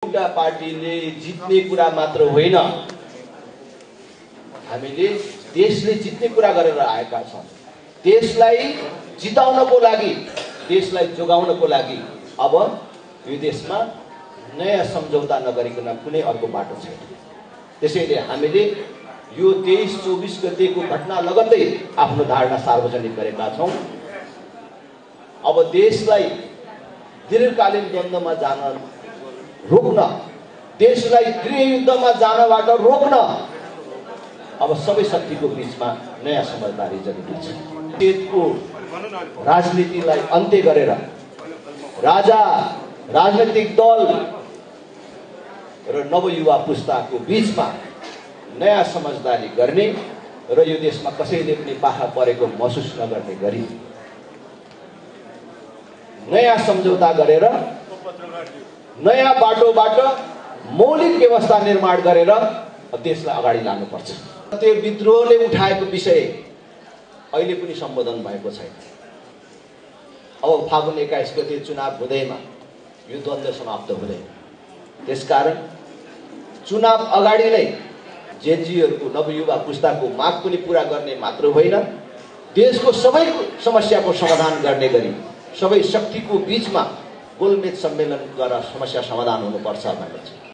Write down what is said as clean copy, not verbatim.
एउटा पार्टीले जित्ने कुरा मात्र होइन, हामीले देशले जित्ने कुरा गरेर आएका छौं। देशलाई जिताउनको लागि, देशलाई जोगाउनको लागि अब यो देशमा नयाँ सम्झौता नगरिकन कुनै अर्को बाटो छैन। त्यसैले हामीले यो 23-24 गतेको घटना लगत्तै आफ्नो धारणा सार्वजनिक गरेका छौं। अब देशलाई दीर्घकालीन द्वन्द्वमा जान रोक्न, देशलाई गृहयुद्धमा जानबाट रोक्न अब सबै शक्तिको बीचमा नयाँ समझदारी जरुरी छ। देशको राजनीतिलाई अन्त्य गरेर राजा, राजनीतिक दल र नवयुवा पुस्ताको बीचमा नयाँ समझदारी गर्ने र यो देशमा कसैले पनि पाखा परेको महसुस नगर्ने गरी नयाँ सम्झौता गरेर नयाँ बाटोबाट मौलिक व्यवस्था निर्माण गरेर देशलाई अगाडि लानुपर्छ। त्यो विद्रोहले उठाएको विषय अहिले पनि सम्बोधन भएको छैन। अब फागुन 21 गते चुनाव हुँदैमा यो द्वन्द्व समाप्त हुँदैन। त्यसकारण चुनाव अगाडि नै जेनजीहरूको, नवयुवा पुस्ताको माग पनि पूरा गर्ने मात्र होइन, देशको सबै समस्याको समाधान गर्ने गरी सबै शक्तिको बीचमा गोलमेज सम्मेलनद्वारा समस्या समाधान हुनुपर्छ भन्ने छ।